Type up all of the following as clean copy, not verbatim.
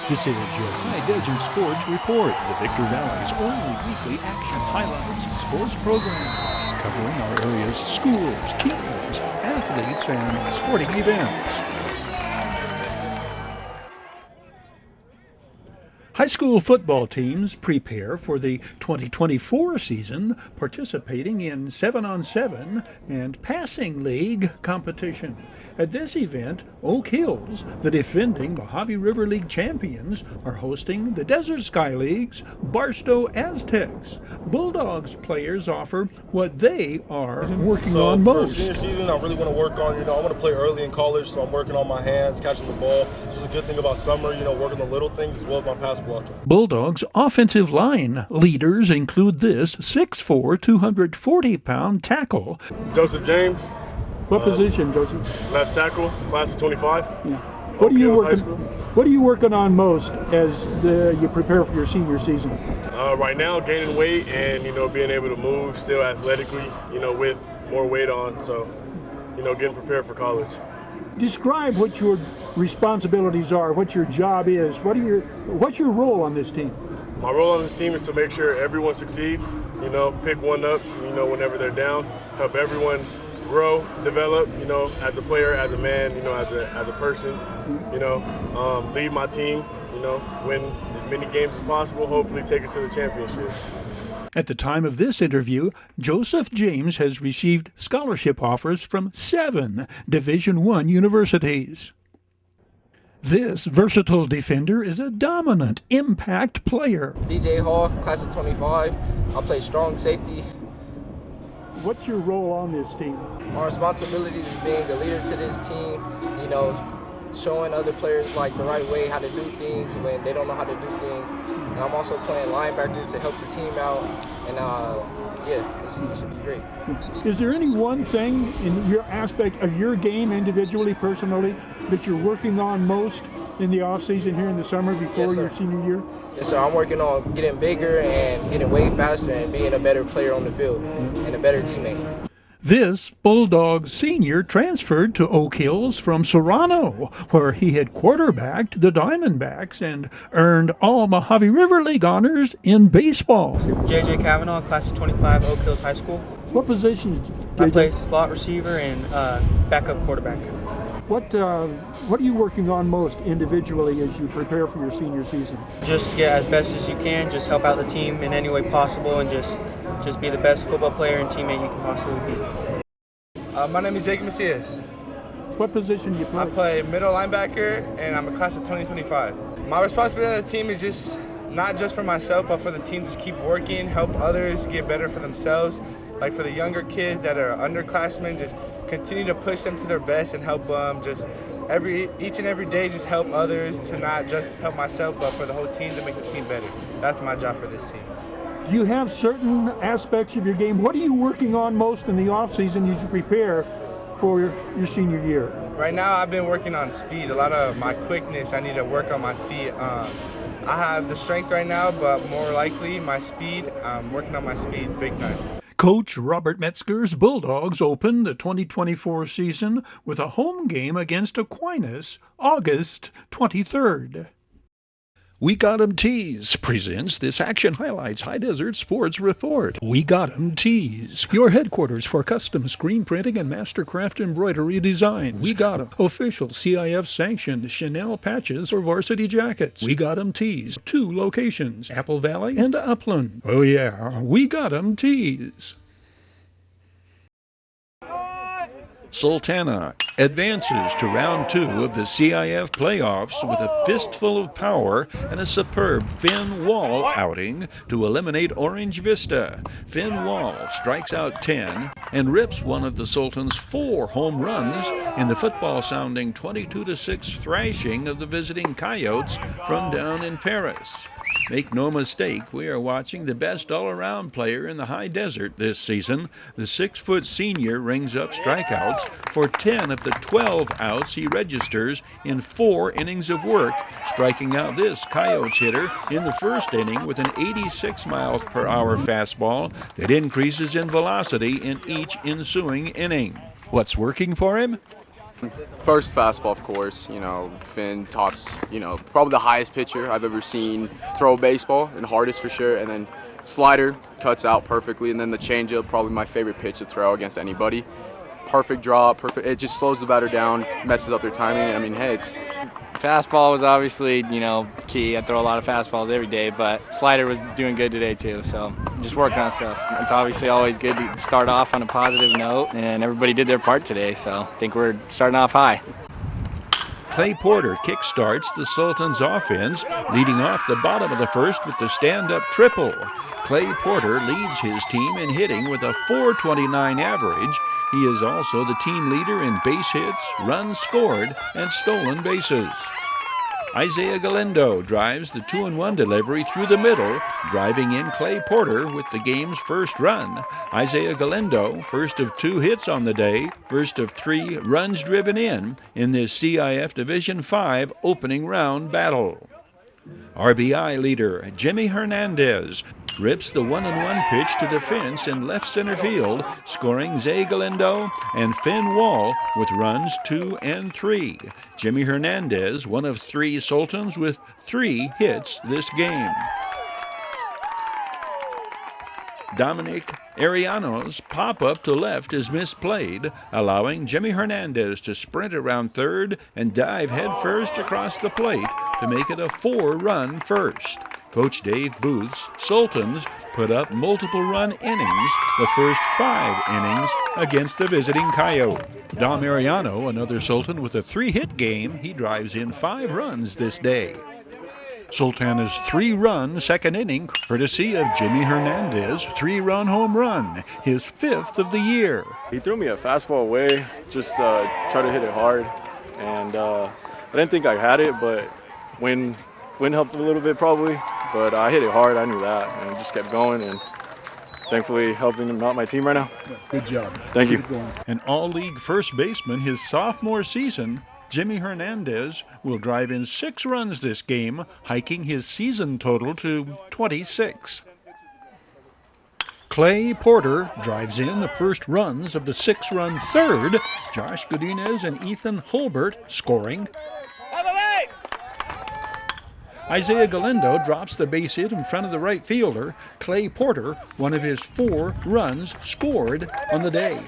This is your Hdsr Sports Report, the Victor Valley's only weekly action highlights sports program, covering our area's schools, teams, athletes, and sporting events. High school football teams prepare for the 2024 season, participating in 7-on-7 and passing league competition. At this event, Oak Hills, the defending Mojave River League champions, are hosting the Desert Sky League's Barstow Aztecs. Bulldogs players offer what they are working on most. For senior season, I really want to work on, I want to play early in college, so I'm working on my hands, catching the ball. This is a good thing about summer, working on little things as well as my pass blocking. Bulldogs' offensive line leaders include this 6'4", 240-pound tackle. Joseph James. What position, Joseph? Left tackle, class of 25. Yeah. What are you working on most as you prepare for your senior season? Right now, gaining weight and being able to move still athletically, with more weight on. So, getting prepared for college. Describe what your responsibilities are, what your job is. What's your role on this team? My role on this team is to make sure everyone succeeds. Pick one up. Whenever they're down, help everyone grow, develop, as a player, as a man, as a person, lead my team, win as many games as possible, hopefully take it to the championship. At the time of this interview, Joseph James has received scholarship offers from 7 Division I universities. This versatile defender is a dominant impact player. DJ Hall, class of 25. I'll play strong safety. What's your role on this team? My responsibility is being a leader to this team, showing other players the right way, how to do things when they don't know how to do things. And I'm also playing linebacker to help the team out. And this season should be great. Is there any one thing in your aspect of your game individually, personally, that you're working on most in the off season here in the summer before your senior year? Yes, sir. I'm working on getting bigger and getting way faster and being a better player on the field and a better teammate. This Bulldog senior transferred to Oak Hills from Serrano, where he had quarterbacked the Diamondbacks and earned all Mojave River League honors in baseball. JJ Kavanaugh, class of 25, Oak Hills High School. What position? I play slot receiver and backup quarterback. What are you working on most individually as you prepare for your senior season? Just get as best as you can, just help out the team in any way possible, and just be the best football player and teammate you can possibly be. My name is Jacob Macias. What position do you play? I play middle linebacker, and I'm a class of 2025. My responsibility on the team is just not just for myself, but for the team. Just keep working, help others get better for themselves. Like for the younger kids that are underclassmen, just continue to push them to their best and help them each and every day just help others, to not just help myself, but for the whole team, to make the team better. That's my job for this team. Do you have certain aspects of your game? What are you working on most in the off season as you prepare for your senior year? Right now, I've been working on speed. A lot of my quickness, I need to work on my feet. I have the strength right now, but more likely my speed, I'm working on my speed big time. Coach Robert Metzger's Bulldogs open the 2024 season with a home game against Aquinas, August 23rd. We Got 'em Tees presents this Action Highlights Hdsr Sports Report. We Got 'em Tees, your headquarters for custom screen printing and mastercraft embroidery designs. We Got 'em, official CIF-sanctioned Chanel patches for varsity jackets. We Got 'em Tees, 2 locations, Apple Valley and Upland. Oh yeah, We Got 'em Tees. Sultana advances to round 2 of the CIF playoffs with a fistful of power and a superb Finn Wall outing to eliminate Orange Vista. Finn Wall strikes out 10 and rips one of the Sultans' 4 home runs in the football-sounding 22-6 thrashing of the visiting Coyotes from down in Paris. Make no mistake, we are watching the best all-around player in the high desert this season. The 6-foot senior rings up strikeouts for 10 of the 12 outs he registers in 4 innings of work, striking out this Coyotes hitter in the first inning with an 86 miles per hour fastball that increases in velocity in each ensuing inning. What's working for him? First fastball, of course. You know, Finn tops, you know, probably the highest pitcher I've ever seen throw a baseball, and hardest for sure. And then slider cuts out perfectly, and then the changeup, probably my favorite pitch to throw against anybody. Perfect draw, perfect. It just slows the batter down, messes up their timing. And I mean, hey, it's fastball was obviously, you know, key. I throw a lot of fastballs every day, but slider was doing good today too. So just working on stuff. It's obviously always good to start off on a positive note, and everybody did their part today. So I think we're starting off high. Clay Porter kickstarts the Sultans' offense, leading off the bottom of the first with the stand-up triple. Clay Porter leads his team in hitting with a .429 average. He is also the team leader in base hits, runs scored, and stolen bases. Isaiah Galindo drives the 2-1 delivery through the middle, driving in Clay Porter with the game's first run. Isaiah Galindo, first of 2 hits on the day, first of 3 runs driven in this CIF Division V opening round battle. RBI leader Jimmy Hernandez rips the 1-1 pitch to the fence in left center field, scoring Zay Galindo and Finn Wall with runs 2 and 3. Jimmy Hernandez, one of 3 Sultans with 3 hits this game. Dominic Ariano's pop-up to left is misplayed, allowing Jimmy Hernandez to sprint around third and dive headfirst across the plate to make it a 4-run first. Coach Dave Booth's Sultans put up multiple run innings the first 5 innings against the visiting Coyote. Dom Ariano, another Sultan with a 3-hit game, he drives in 5 runs this day. Sultana's 3-run second inning, courtesy of Jimmy Hernandez, 3-run home run, his 5th of the year. He threw me a fastball away, just try to hit it hard, and I didn't think I had it, but wind helped a little bit probably, but I hit it hard, I knew that, and just kept going, and thankfully helping out my team right now. Good job. Thank you. An all-league first baseman his sophomore season, Jimmy Hernandez will drive in 6 runs this game, hiking his season total to 26. Clay Porter drives in the first runs of the 6-run third. Josh Godinez and Ethan Hulbert scoring. Isaiah Galindo drops the base hit in front of the right fielder. Clay Porter, one of his 4 runs scored on the day.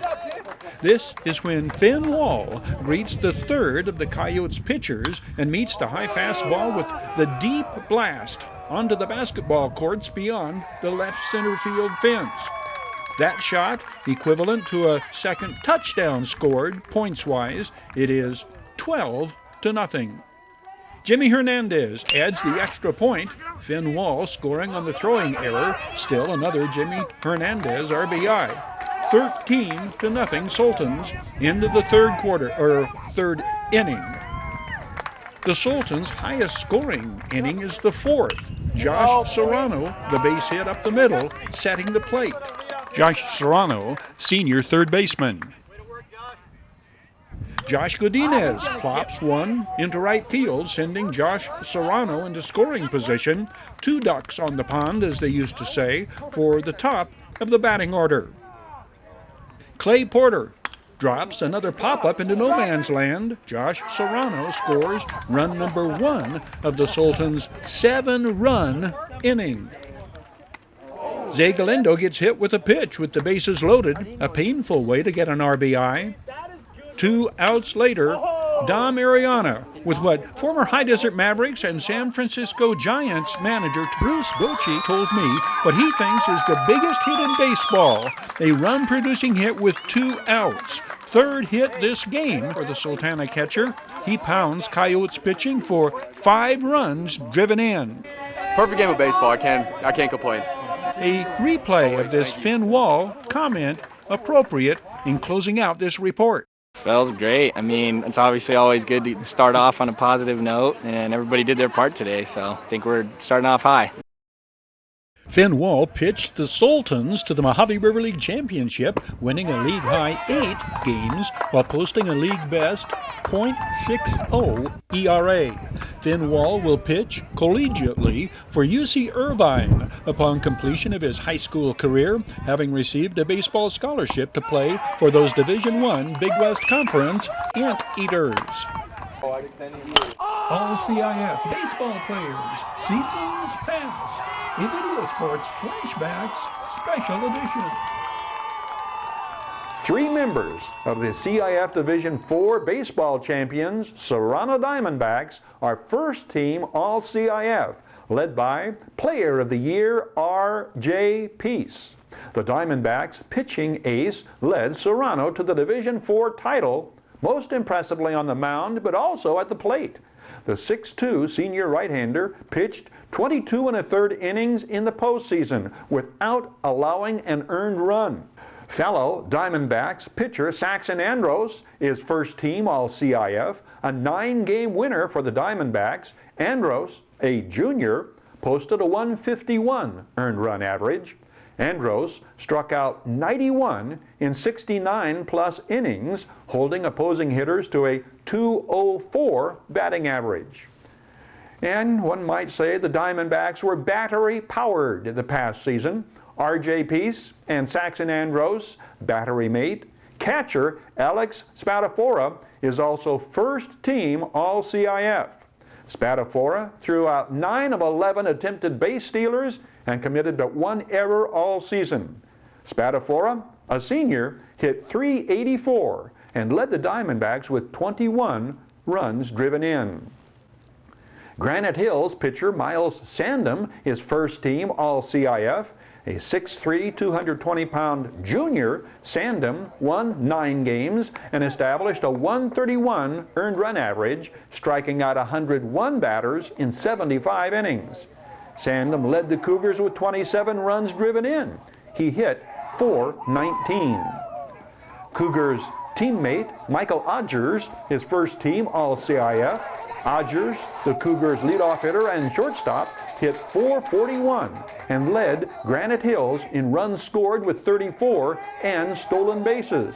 This is when Finn Wall greets the third of the Coyotes pitchers and meets the high fastball with the deep blast onto the basketball courts beyond the left center field fence. That shot, equivalent to a second touchdown scored points-wise, it is 12-0. Jimmy Hernandez adds the extra point. Finn Wall scoring on the throwing error. Still another Jimmy Hernandez RBI. 13-0 Sultans into the third inning. The Sultans' highest scoring inning is the 4th. Josh Serrano, the base hit up the middle, setting the plate. Josh Serrano, senior third baseman. Josh Godinez plops one into right field, sending Josh Serrano into scoring position. 2 ducks on the pond, as they used to say, for the top of the batting order. Clay Porter drops another pop-up into no man's land. Josh Serrano scores run number 1 of the Sultans' 7-run inning. Zay Galindo gets hit with a pitch with the bases loaded, a painful way to get an RBI. 2 outs later, Dom Ariana with what former Hdsr Mavericks and San Francisco Giants manager Bruce Bochy told me what he thinks is the biggest hit in baseball, a run-producing hit with 2 outs. 3rd hit this game for the Sultana catcher. He pounds Coyotes pitching for 5 runs driven in. Perfect game of baseball. I can't complain. A replay of this Finn Wall comment appropriate in closing out this report. Feels great. I mean, it's obviously always good to start off on a positive note, and everybody did their part today, so I think we're starting off high. Finn Wall pitched the Sultans to the Mojave River League Championship, winning a league-high 8 games while posting a league-best .60 ERA. Finn Wall will pitch collegiately for UC Irvine upon completion of his high school career, having received a baseball scholarship to play for those Division I Big West Conference Anteaters. All CIF baseball players, seasons past. A Video Sports Flashbacks Special Edition. 3 members of the CIF Division IV baseball champions, Serrano Diamondbacks, are first team All-CIF, led by Player of the Year R.J. Peace. The Diamondbacks pitching ace led Serrano to the Division IV title, most impressively on the mound, but also at the plate. The 6'2" senior right-hander pitched 22 1/3 innings in the postseason without allowing an earned run. Fellow Diamondbacks pitcher Saxon Andros is first team All-CIF, a 9-game winner for the Diamondbacks. Andros, a junior, posted a 151 earned run average. Andros struck out 91 in 69-plus innings, holding opposing hitters to a .204 batting average. And one might say the Diamondbacks were battery-powered the past season. R.J. Peace and Saxon Andros, battery mate. Catcher Alex Spadafora is also first team All-CIF. Spadafora threw out 9 of 11 attempted base stealers and committed but 1 error all season. Spadafora, a senior, hit .384 and led the Diamondbacks with 21 runs driven in. Granite Hills pitcher Miles Sandem is first team All-CIF. A 6'3", 220-pound junior, Sandem won 9 games and established a 131 earned run average, striking out 101 batters in 75 innings. Sandem led the Cougars with 27 runs driven in. He hit .419. Cougars teammate Michael Hdsr is first team All-CIF. Hdsr, the Cougars leadoff hitter and shortstop, hit .441 and led Granite Hills in runs scored with 34 and stolen bases.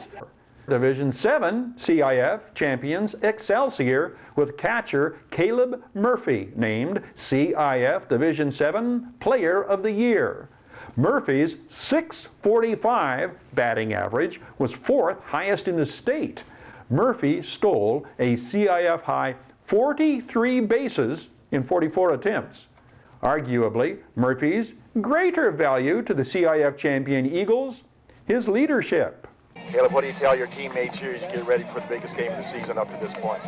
Division VII CIF champions Excelsior with catcher Caleb Murphy named CIF Division VII Player of the Year. Murphy's .645 batting average was 4th highest in the state. Murphy stole a CIF high 43 bases in 44 attempts. Arguably, Murphy's greater value to the CIF champion Eagles, his leadership. Caleb, what do you tell your teammates here as you get ready for the biggest game of the season up to this point?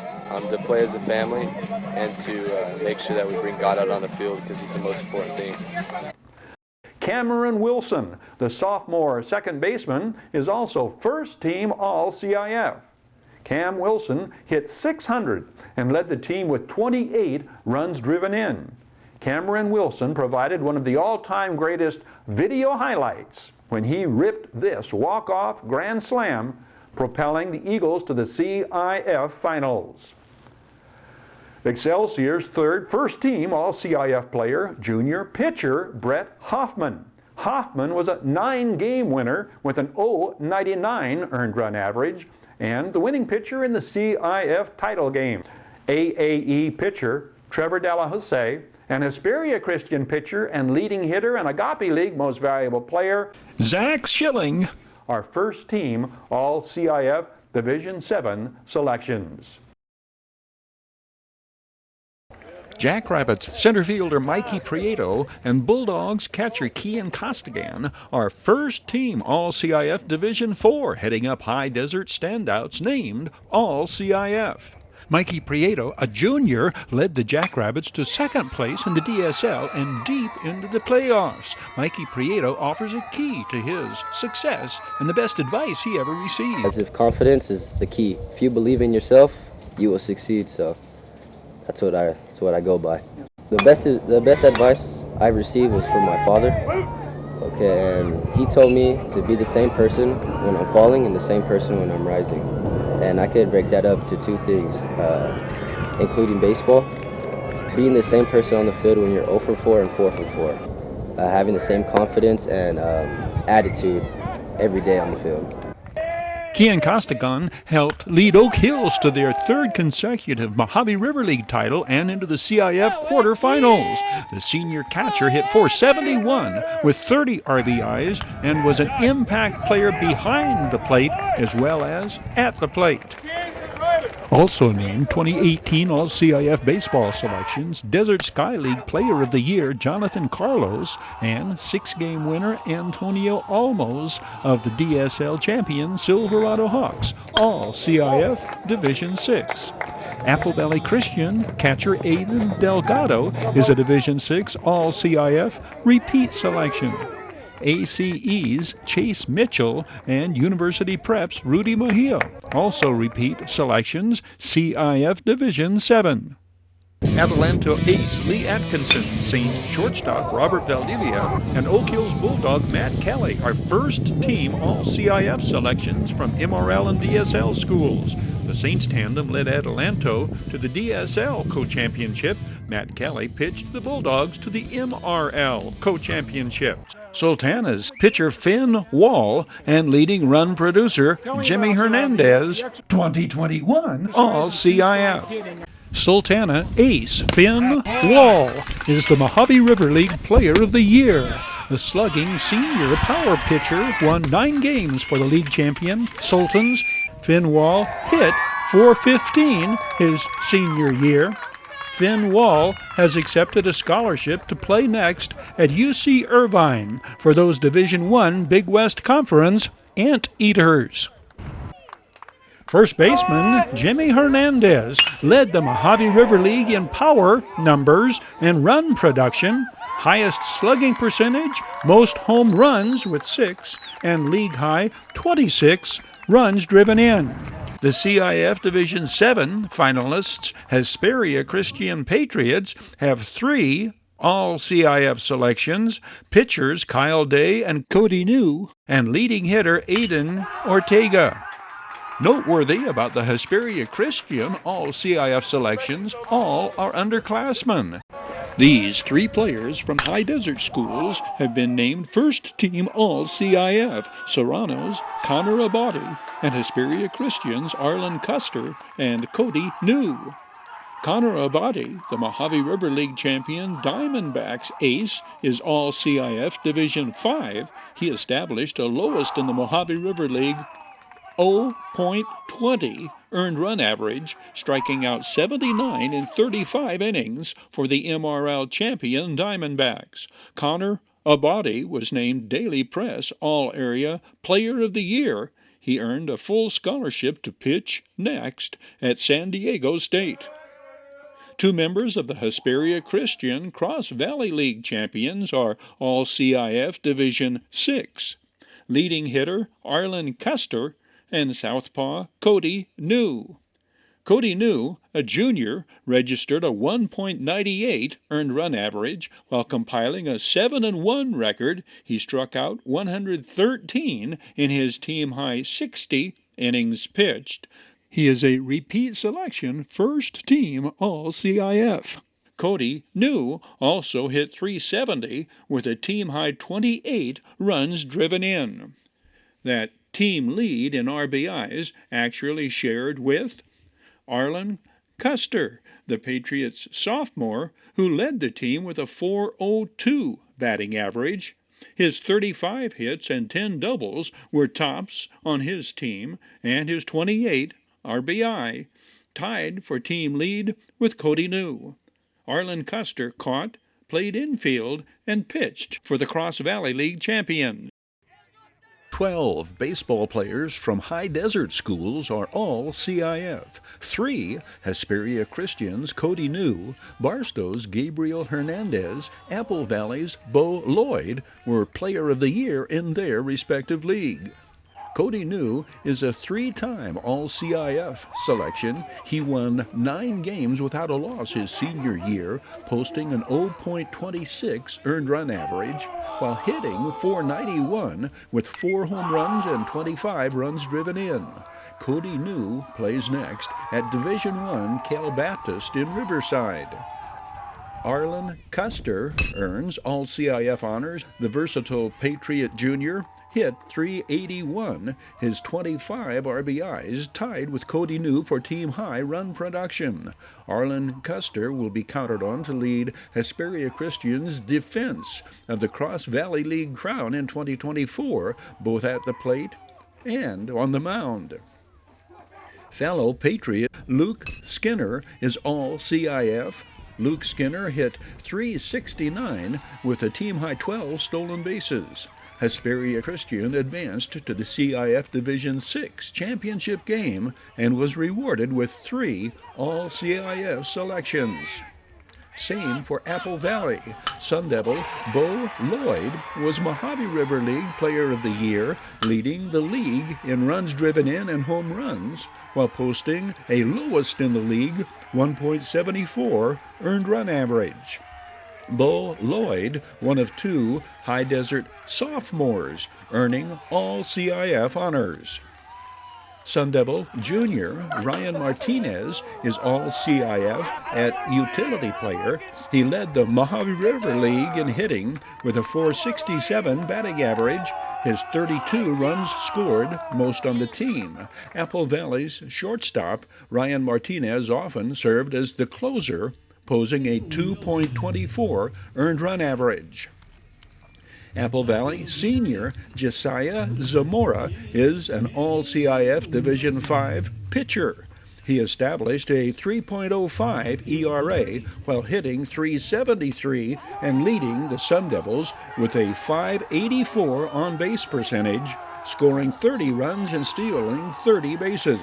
To play as a family and to make sure that we bring God out on the field because he's the most important thing. Cameron Wilson, the sophomore second baseman, is also first team All-CIF. Cam Wilson hit .600 and led the team with 28 runs driven in. Cameron Wilson provided one of the all-time greatest video highlights when he ripped this walk-off grand slam, propelling the Eagles to the CIF Finals. Excelsior's third first-team All-CIF player, junior pitcher Brett Hoffman. Hoffman was a 9-game winner with an .099 earned run average and the winning pitcher in the CIF title game. AAE pitcher Trevor Delahousse and Hesperia Christian pitcher and leading hitter and Agape League Most Valuable Player Zach Schilling are first team All-CIF Division VII selections. Jackrabbits center fielder Mikey Prieto and Bulldogs catcher Kian Costigan are first team All-CIF Division IV, heading up high desert standouts named All-CIF. Mikey Prieto, a junior, led the Jackrabbits to second place in the DSL and deep into the playoffs. Mikey Prieto offers a key to his success and the best advice he ever received. As if confidence is the key. If you believe in yourself, you will succeed. So that's what I go by. The best advice I received was from my father. Okay, and he told me to be the same person when I'm falling and the same person when I'm rising. And I could break that up to 2 things, including baseball. Being the same person on the field when you're 0 for 4 and 4 for 4. having the same confidence and attitude every day on the field. Kian Costigan helped lead Oak Hills to their third consecutive Mojave River League title and into the CIF quarterfinals. The senior catcher hit .471 with 30 RBIs and was an impact player behind the plate as well as at the plate. Also named 2018 All-CIF baseball selections, Desert Sky League Player of the Year Jonathan Carlos and 6-game winner Antonio Olmos of the DSL champion Silverado Hawks, All-CIF Division 6. Apple Valley Christian catcher Aiden Delgado is a Division 6 All-CIF repeat selection. ACE's Chase Mitchell and University Prep's Rudy Mejia, also repeat selections, CIF Division 7. Adelanto ace Lee Atkinson, Saints shortstop Robert Valdivia, and Oak Hills Bulldog Matt Kelly are first-team All-CIF selections from MRL and DSL schools. The Saints tandem led Adelanto to the DSL co-championship. Matt Kelly pitched the Bulldogs to the MRL co-championship. Sultana's pitcher Finn Wall and leading run producer Jimmy Hernandez, 2021 All-CIF. Sultana ace Finn Wall is the Mojave River League Player of the Year. The slugging senior power pitcher won 9 games for the league champion Sultans. Finn Wall hit .415 his senior year. Finn Wall has accepted a scholarship to play next at UC Irvine for those Division I Big West Conference Anteaters. First baseman Jimmy Hernandez led the Mojave River League in power, numbers, and run production, highest slugging percentage, most home runs with 6, and league-high 26 runs driven in. The CIF Division 7 finalists, Hesperia Christian Patriots, have 3 All-CIF selections, pitchers Kyle Day and Cody New, and leading hitter Aiden Ortega. Noteworthy about the Hesperia Christian All-CIF selections, all are underclassmen. These 3 players from High Desert schools have been named first-team All-CIF: Serrano's Connor Abadi and Hesperia Christian's Arlen Custer and Cody New. Connor Abadi, the Mojave River League champion Diamondbacks ace, is All-CIF Division 5. He established a lowest in the Mojave River League 0.20 earned run average, striking out 79 in 35 innings for the MRL champion Diamondbacks. Connor Abadi was named Daily Press All-Area Player of the Year. He earned a full scholarship to pitch next at San Diego State. 2 members of the Hesperia Christian Cross Valley League champions are All-CIF Division 6. Leading hitter Arlen Custer and southpaw Cody New. Cody New, a junior, registered a 1.98 earned run average while compiling a 7-1 record. He struck out 113 in his team-high 60 innings pitched. He is a repeat selection first-team All-CIF. Cody New also hit .370 with a team-high 28 runs driven in. That team lead in RBIs actually shared with Arlen Custer, the Patriots sophomore, who led the team with a .402 batting average. His 35 hits and 10 doubles were tops on his team, and his 28 RBI tied for team lead with Cody New. Arlen Custer caught, played infield, and pitched for the Cross Valley League champions. 12 baseball players from High Desert schools are all CIF. 3, Hesperia Christian's Cody New, Barstow's Gabriel Hernandez, Apple Valley's Bo Lloyd were Player of the Year in their respective league. Cody New is a 3-time All-CIF selection. He won 9 games without a loss his senior year, posting an 0.26 earned run average, while hitting .491 with 4 home runs and 25 runs driven in. Cody New plays next at Division I Cal Baptist in Riverside. Arlen Custer earns all CIF honors. The versatile Patriot Jr. hit .381, his 25 RBIs tied with Cody New for team high run production. Arlen Custer will be counted on to lead Hesperia Christian's defense of the Cross Valley League crown in 2024, both at the plate and on the mound. Fellow Patriot Luke Skinner is all CIF. Luke Skinner hit .369 with a team-high 12 stolen bases. Hesperia Christian advanced to the CIF Division VI championship game and was rewarded with 3 All-CIF selections. Same for Apple Valley. Sun Devil Bo Lloyd was Mojave River League Player of the Year, leading the league in runs driven in and home runs, while posting a lowest in the league 1.74 earned run average. Bo Lloyd, one of 2 High Desert sophomores, earning all CIF honors. Sun Devil Jr. Ryan Martinez is all CIF at utility player. He led the Mojave River League in hitting with a .467 batting average. His 32 runs scored, most on the team. Apple Valley's shortstop Ryan Martinez often served as the closer, posing a 2.24 earned run average. Apple Valley senior Josiah Zamora is an all-CIF Division V pitcher. He established a 3.05 ERA while hitting .373 and leading the Sun Devils with a .584 on-base percentage, scoring 30 runs and stealing 30 bases.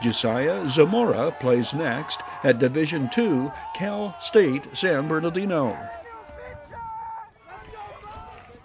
Josiah Zamora plays next at Division II Cal State San Bernardino.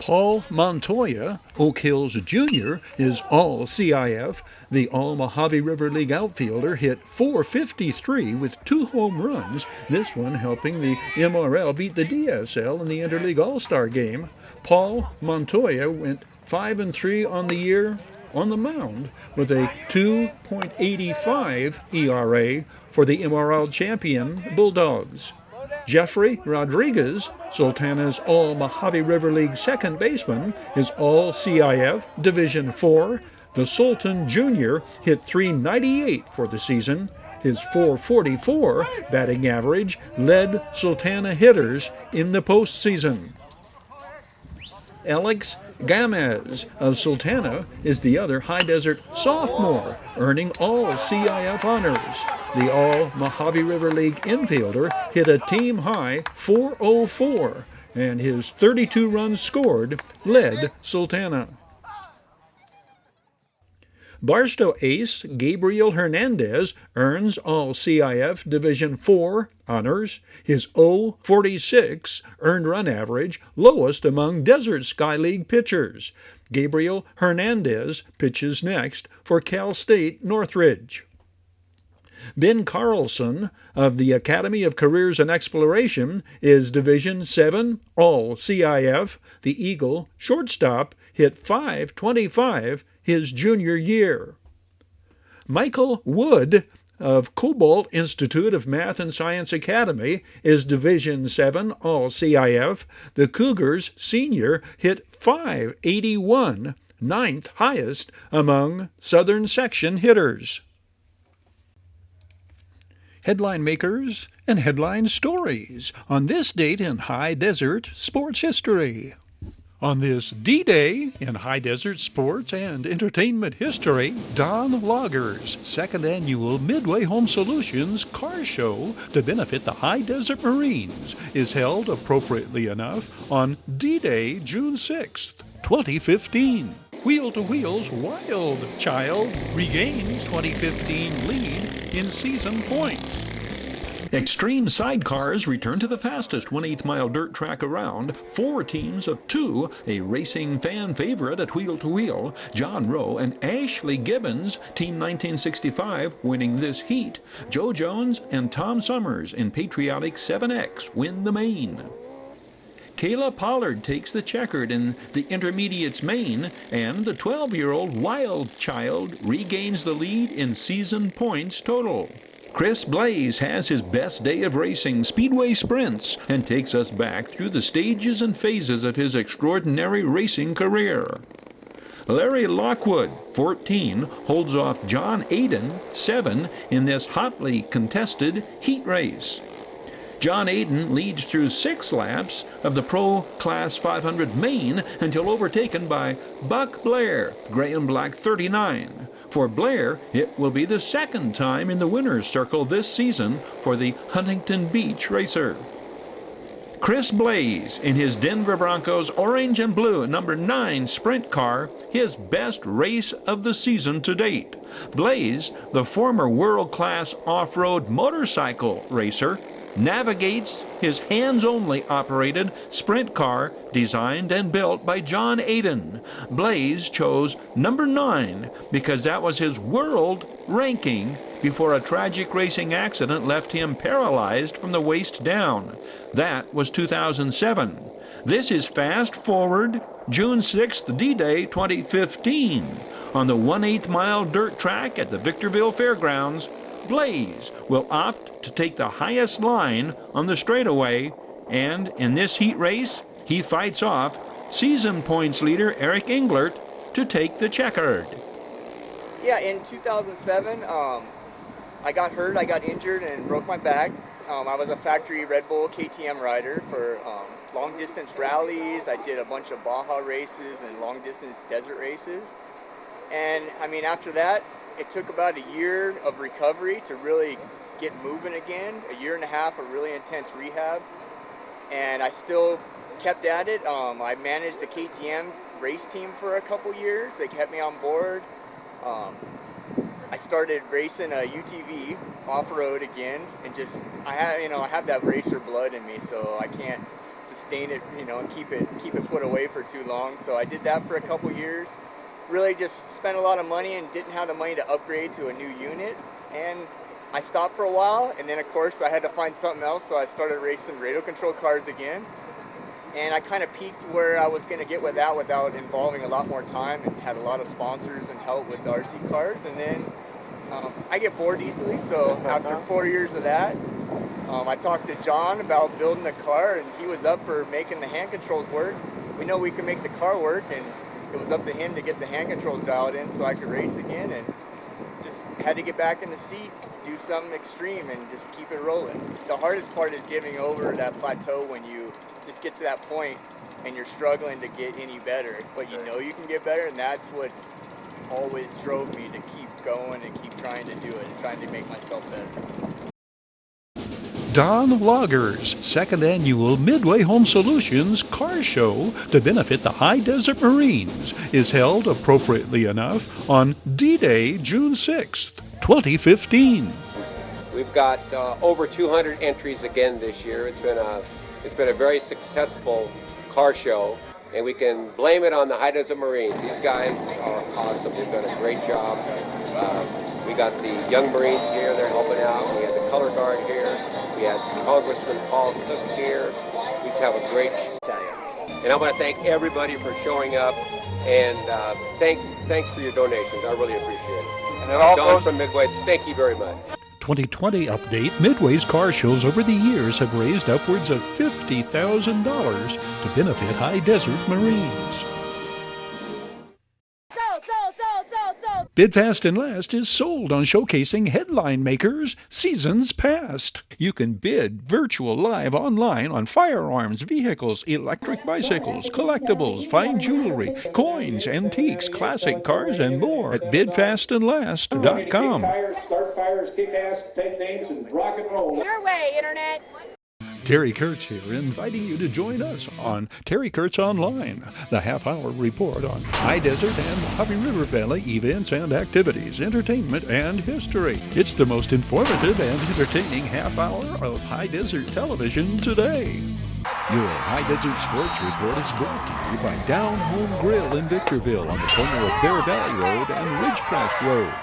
Paul Montoya, Oak Hills Jr., is all CIF. The All Mojave River League outfielder hit .453 with 2 home runs, this one helping the MRL beat the DSL in the Interleague All-Star game. Paul Montoya went 5-3 on the year on the mound with a 2.85 ERA for the MRL champion Bulldogs. Jeffrey Rodriguez, Sultana's All Mojave River League second baseman, is all CIF Division IV. The Sultan Jr. hit .398 for the season. His .444 batting average led Sultana hitters in the postseason. Alex Gamez of Sultana is the other High Desert sophomore, earning all CIF honors. The All Mojave River League infielder hit a team-high .404, and his 32 runs scored led Sultana. Barstow ace Gabriel Hernandez earns all CIF Division IV honors. His .046 earned run average, lowest among Desert Sky League pitchers. Gabriel Hernandez pitches next for Cal State Northridge. Ben Carlson of the Academy of Careers and Exploration is Division VII All CIF. The Eagle shortstop hit .525 his junior year. Michael Wood of Cobalt Institute of Math and Science Academy is Division VII All CIF. The Cougars senior hit .581, 9th highest among Southern Section hitters. Headline makers and headline stories on this date in High Desert sports history. On this D-Day in High Desert sports and entertainment history, Don Lager's second annual Midway Home Solutions car show to benefit the High Desert Marines is held, appropriately enough, on D-Day, June 6th, 2015. Wheel to Wheel's Wild Child regains 2015 lead in season points. Extreme Sidecars return to the fastest 1/8 mile dirt track around. 4 teams of 2, a racing fan favorite at Wheel to Wheel, John Rowe and Ashley Gibbons, Team 1965, winning this heat. Joe Jones and Tom Summers in Patriotic 7X win the main. Kayla Pollard takes the checkered in the Intermediates main, and the 12-year-old Wild Child regains the lead in season points total. Chris Blaze has his best day of racing, Speedway Sprints, and takes us back through the stages and phases of his extraordinary racing career. Larry Lockwood, 14, holds off John Aiden, 7, in this hotly contested heat race. John Aiden leads through 6 laps of the Pro Class 500 main until overtaken by Buck Blair, gray and black 39. For Blair, it will be the second time in the winner's circle this season for the Huntington Beach racer. Chris Blaze, in his Denver Broncos orange and blue number 9 sprint car, his best race of the season to date. Blaze, the former world-class off-road motorcycle racer, navigates his hands-only operated sprint car designed and built by John Aiden. Blaze chose number 9 because that was his world ranking before a tragic racing accident left him paralyzed from the waist down. That was 2007. This is fast forward June 6th, D-Day 2015. On the 1/8 mile dirt track at the Victorville Fairgrounds, Blaze will opt to take the highest line on the straightaway, and in this heat race, he fights off season points leader Eric Englert to take the checkered. Yeah, in 2007, I got hurt, I got injured and broke my back. I was a factory Red Bull KTM rider for long distance rallies. I did a bunch of Baja races and long distance desert races. And I mean, after that, it took about a year of recovery to really get moving again, a year and a half of really intense rehab, and I still kept at it. I managed the KTM race team for a couple years. They kept me on board. I started racing a UTV off-road again, and just I have that racer blood in me, so I can't sustain it, and keep it put away for too long. So I did that for a couple years. Really just spent a lot of money and didn't have the money to upgrade to a new unit, and I stopped for a while, and then of course I had to find something else, so I started racing radio control cars again, and I kind of peaked where I was going to get with that without involving a lot more time, and had a lot of sponsors and help with RC cars. And then I get bored easily, so after 4 years of that, I talked to John about building the car, and he was up for making the hand controls work. We know we can make the car work, and it was up to him to get the hand controls dialed in so I could race again, and just had to get back in the seat, do something extreme, and just keep it rolling. The hardest part is giving over that plateau when you just get to that point and you're struggling to get any better, but you know you can get better, and that's what's always drove me to keep going and keep trying to do it and trying to make myself better. Don Lager's second annual Midway Home Solutions Car Show to benefit the High Desert Marines is held, appropriately enough, on D-Day, June 6th, 2015. We've got over 200 entries again this year. It's been a very successful car show, and we can blame it on the High Desert Marines. These guys are awesome. They've done a great job. We got the young Marines here. They're helping out. We had the color guard here. We had Congressman Paul Cook here. We just have a great time. And I want to thank everybody for showing up, and thanks for your donations. I really appreciate it. And it all Don goes from Midway, thank you very much. 2020 update, Midway's car shows over the years have raised upwards of $50,000 to benefit High Desert Marines. Bid Fast and Last is sold on showcasing headline makers seasons past. You can bid virtual live online on firearms, vehicles, electric bicycles, collectibles, fine jewelry, coins, antiques, classic cars, and more at bidfastandlast.com. Start fires, kick ass, take names, and rock and roll. Your way, Internet. Terry Kurtz here, inviting you to join us on Terry Kurtz Online, the half-hour report on High Desert and Mojave River Valley events and activities, entertainment and history. It's the most informative and entertaining half-hour of High Desert television today. Your High Desert Sports Report is brought to you by Down Home Grill in Victorville on the corner of Bear Valley Road and Ridgecrest Road.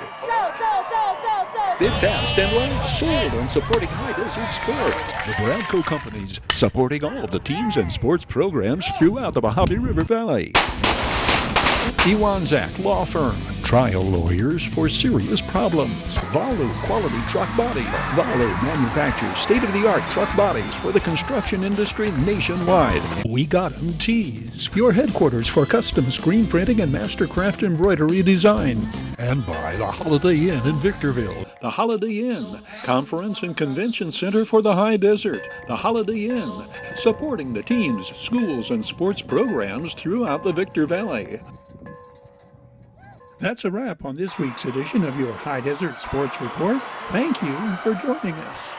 Bid Fast and Last, sold on supporting High Desert sports. The Bradco Companies, supporting all of the teams and sports programs throughout the Mojave River Valley. Iwanzak Law Firm, trial lawyers for serious problems. Valu Quality Truck Body. Valu manufactures state-of-the-art truck bodies for the construction industry nationwide. We Got 'em Tees, your headquarters for custom screen printing and mastercraft embroidery design. And by the Holiday Inn in Victorville. The Holiday Inn, conference and convention center for the high desert. The Holiday Inn, supporting the teams, schools, and sports programs throughout the Victor Valley. That's a wrap on this week's edition of your High Desert Sports Report. Thank you for joining us.